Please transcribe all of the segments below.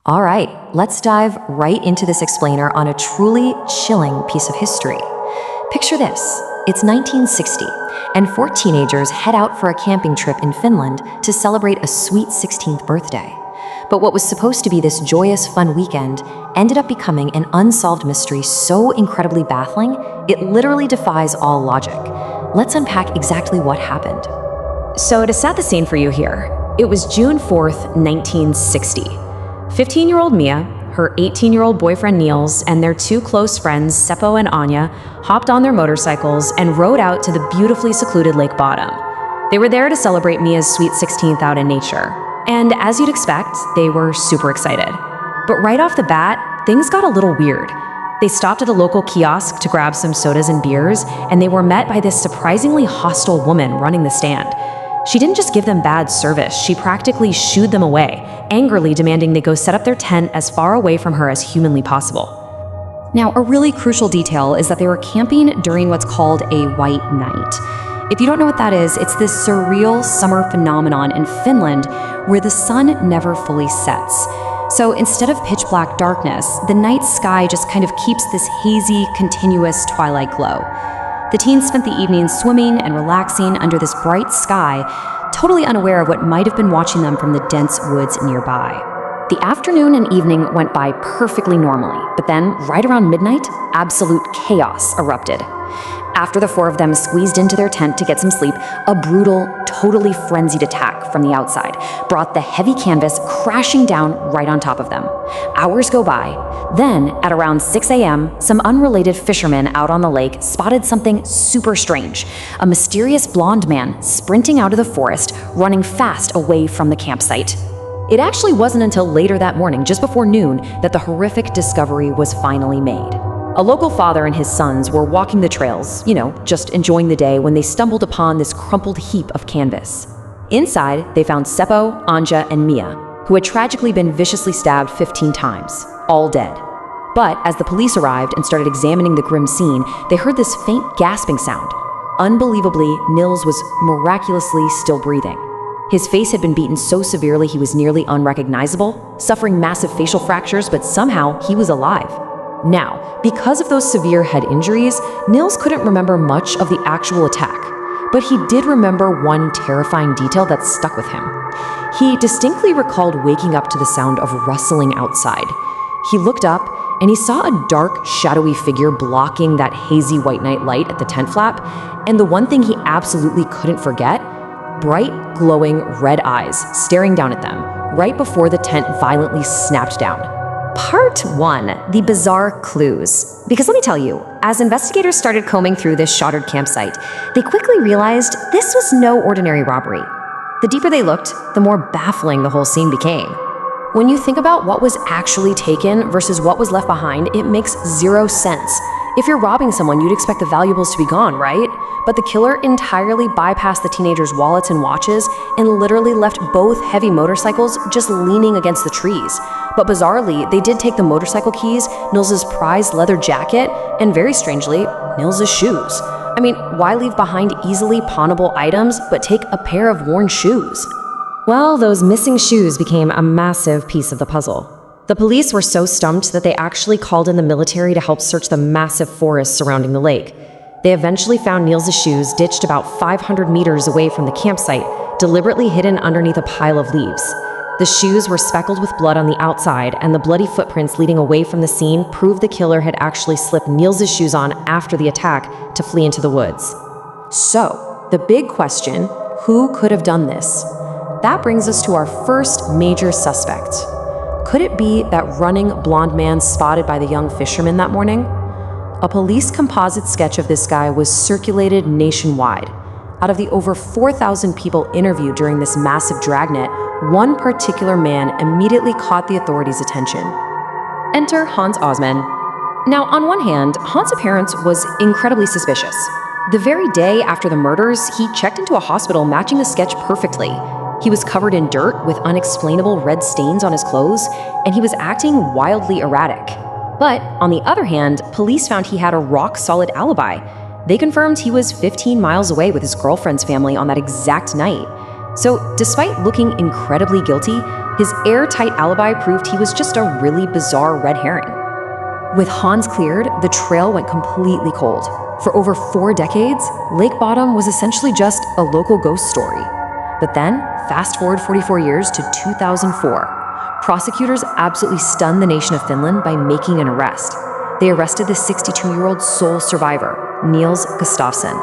All right, let's dive right into this explainer on a truly chilling piece of history. Picture this. It's 1960, and 4 teenagers head out for a camping trip in Finland to celebrate a sweet 16th birthday. But what was supposed to be this joyous, fun weekend ended up becoming an unsolved mystery so incredibly baffling, it literally defies all logic. Let's unpack exactly what happened. So to set the scene for you here, it was June 4th, 1960. 15-year-old Mia, her 18-year-old boyfriend Nils, and their 2 close friends, Seppo and Anja, hopped on their motorcycles and rode out to the beautifully secluded Lake Bodom. They were there to celebrate Mia's sweet 16th out in nature. And as you'd expect, they were super excited. But right off the bat, things got a little weird. They stopped at a local kiosk to grab some sodas and beers, and they were met by this surprisingly hostile woman running the stand. She didn't just give them bad service, she practically shooed them away, angrily demanding they go set up their tent as far away from her as humanly possible. Now, a really crucial detail is that they were camping during what's called a white night. If you don't know what that is, it's this surreal summer phenomenon in Finland where the sun never fully sets. So instead of pitch black darkness, the night sky just kind of keeps this hazy, continuous twilight glow. The teens spent the evening swimming and relaxing under this bright sky, totally unaware of what might have been watching them from the dense woods nearby. The afternoon and evening went by perfectly normally, but then, right around midnight, absolute chaos erupted. After the 4 of them squeezed into their tent to get some sleep, a brutal, totally frenzied attack from the outside brought the heavy canvas crashing down right on top of them. Hours go by. Then, at around 6 a.m., some unrelated fishermen out on the lake spotted something super strange. A mysterious blonde man sprinting out of the forest, running fast away from the campsite. It actually wasn't until later that morning, just before noon, that the horrific discovery was finally made. A local father and his sons were walking the trails, just enjoying the day, when they stumbled upon this crumpled heap of canvas. Inside, they found Seppo, Anja, and Mia, who had tragically been viciously stabbed 15 times, all dead. But as the police arrived and started examining the grim scene, they heard this faint gasping sound. Unbelievably, Nils was miraculously still breathing. His face had been beaten so severely he was nearly unrecognizable, suffering massive facial fractures, but somehow he was alive. Now, because of those severe head injuries, Nils couldn't remember much of the actual attack, but he did remember one terrifying detail that stuck with him. He distinctly recalled waking up to the sound of rustling outside. He looked up, and he saw a dark, shadowy figure blocking that hazy white night light at the tent flap, and the one thing he absolutely couldn't forget, bright, glowing red eyes staring down at them, right before the tent violently snapped down. Part 1, the bizarre clues. Because let me tell you, as investigators started combing through this shuttered campsite, they quickly realized this was no ordinary robbery. The deeper they looked, the more baffling the whole scene became. When you think about what was actually taken versus what was left behind, it makes zero sense. If you're robbing someone, you'd expect the valuables to be gone, right? But the killer entirely bypassed the teenagers' wallets and watches and literally left both heavy motorcycles just leaning against the trees. But bizarrely, they did take the motorcycle keys, Nils's prized leather jacket, and very strangely, Nils's shoes. I mean, why leave behind easily pawnable items but take a pair of worn shoes? Well, those missing shoes became a massive piece of the puzzle. The police were so stumped that they actually called in the military to help search the massive forest surrounding the lake. They eventually found Nils' shoes ditched about 500 meters away from the campsite, deliberately hidden underneath a pile of leaves. The shoes were speckled with blood on the outside, and the bloody footprints leading away from the scene proved the killer had actually slipped Nils' shoes on after the attack to flee into the woods. So, the big question, who could have done this? That brings us to our first major suspect. Could it be that running blonde man spotted by the young fisherman that morning? A police composite sketch of this guy was circulated nationwide. Out of the over 4,000 people interviewed during this massive dragnet, one particular man immediately caught the authorities' attention. Enter Hans Assmann. Now, on one hand, Hans' appearance was incredibly suspicious. The very day after the murders, he checked into a hospital matching the sketch perfectly. He was covered in dirt with unexplainable red stains on his clothes, and he was acting wildly erratic. But, on the other hand, police found he had a rock-solid alibi. They confirmed he was 15 miles away with his girlfriend's family on that exact night. So, despite looking incredibly guilty, His airtight alibi proved he was just a really bizarre red herring. With Hans cleared, the trail went completely cold. For over 4 decades, Lake Bodom was essentially just a local ghost story. But then, fast forward 44 years to 2004, prosecutors absolutely stunned the nation of Finland by making an arrest. They arrested the 62-year-old sole survivor, Nils Gustafsson,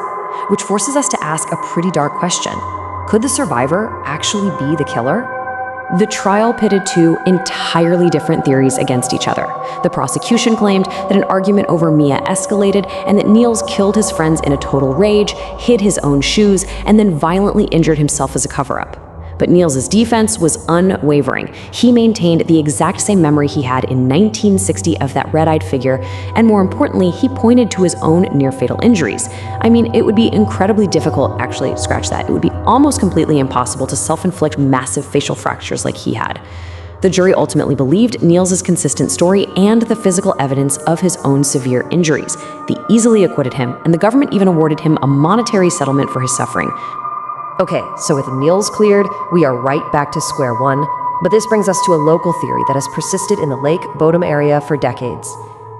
which forces us to ask a pretty dark question. Could the survivor actually be the killer? The trial pitted two entirely different theories against each other. The prosecution claimed that an argument over Mia escalated and that Nils killed his friends in a total rage, hid his own shoes, and then violently injured himself as a cover-up. But Nils' defense was unwavering. He maintained the exact same memory he had in 1960 of that red-eyed figure, and more importantly, he pointed to his own near-fatal injuries. I mean, it would be incredibly difficult, actually, scratch that, it would be almost completely impossible to self-inflict massive facial fractures like he had. The jury ultimately believed Nils' consistent story and the physical evidence of his own severe injuries. They easily acquitted him, and the government even awarded him a monetary settlement for his suffering. Okay, so with Nils cleared, we are right back to square one, but this brings us to a local theory that has persisted in the Lake Bodom area for decades.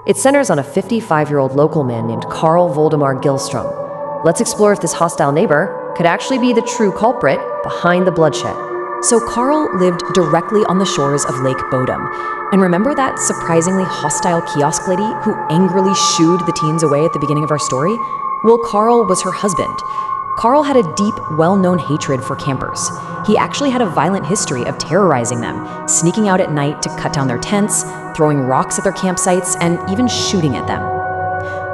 It centers on a 55-year-old local man named Carl Voldemar Gillström. Let's explore if this hostile neighbor could actually be the true culprit behind the bloodshed. So Carl lived directly on the shores of Lake Bodom. And remember that surprisingly hostile kiosk lady who angrily shooed the teens away at the beginning of our story? Well, Carl was her husband. Carl had a deep, well-known hatred for campers. He actually had a violent history of terrorizing them, sneaking out at night to cut down their tents, throwing rocks at their campsites, and even shooting at them.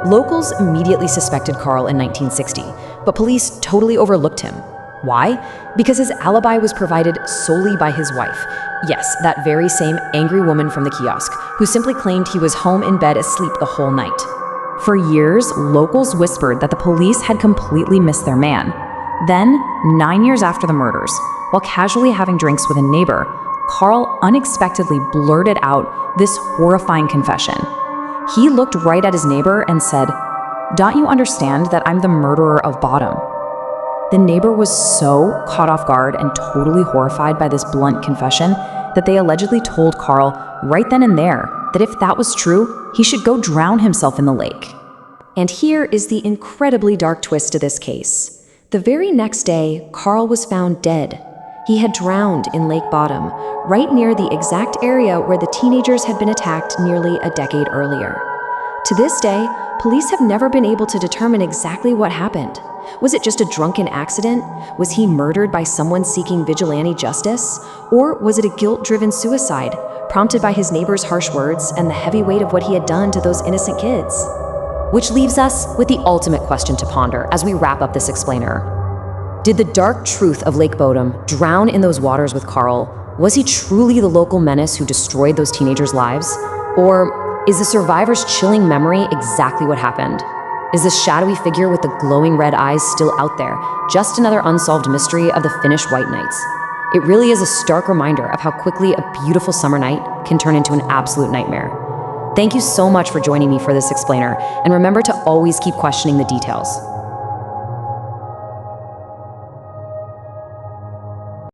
Locals immediately suspected Carl in 1960, but police totally overlooked him. Why? Because his alibi was provided solely by his wife. Yes, that very same angry woman from the kiosk, who simply claimed he was home in bed asleep the whole night. For years, locals whispered that the police had completely missed their man. Then, 9 years after the murders, while casually having drinks with a neighbor, Carl unexpectedly blurted out this horrifying confession. He looked right at his neighbor and said, "Don't you understand that I'm the murderer of Bodom?" The neighbor was so caught off guard and totally horrified by this blunt confession that they allegedly told Carl right then and there that if that was true, he should go drown himself in the lake. And here is the incredibly dark twist to this case. The very next day, Carl was found dead. He had drowned in Lake Bodom, right near the exact area where the teenagers had been attacked nearly a decade earlier. To this day, police have never been able to determine exactly what happened. Was it just a drunken accident? Was he murdered by someone seeking vigilante justice? Or was it a guilt-driven suicide, prompted by his neighbor's harsh words and the heavy weight of what he had done to those innocent kids? Which leaves us with the ultimate question to ponder as we wrap up this explainer. Did the dark truth of Lake Bodom drown in those waters with Carl? Was he truly the local menace who destroyed those teenagers' lives? Or is the survivor's chilling memory exactly what happened? Is the shadowy figure with the glowing red eyes still out there, just another unsolved mystery of the Finnish White Nights? It really is a stark reminder of how quickly a beautiful summer night can turn into an absolute nightmare. Thank you so much for joining me for this explainer, and remember to always keep questioning the details.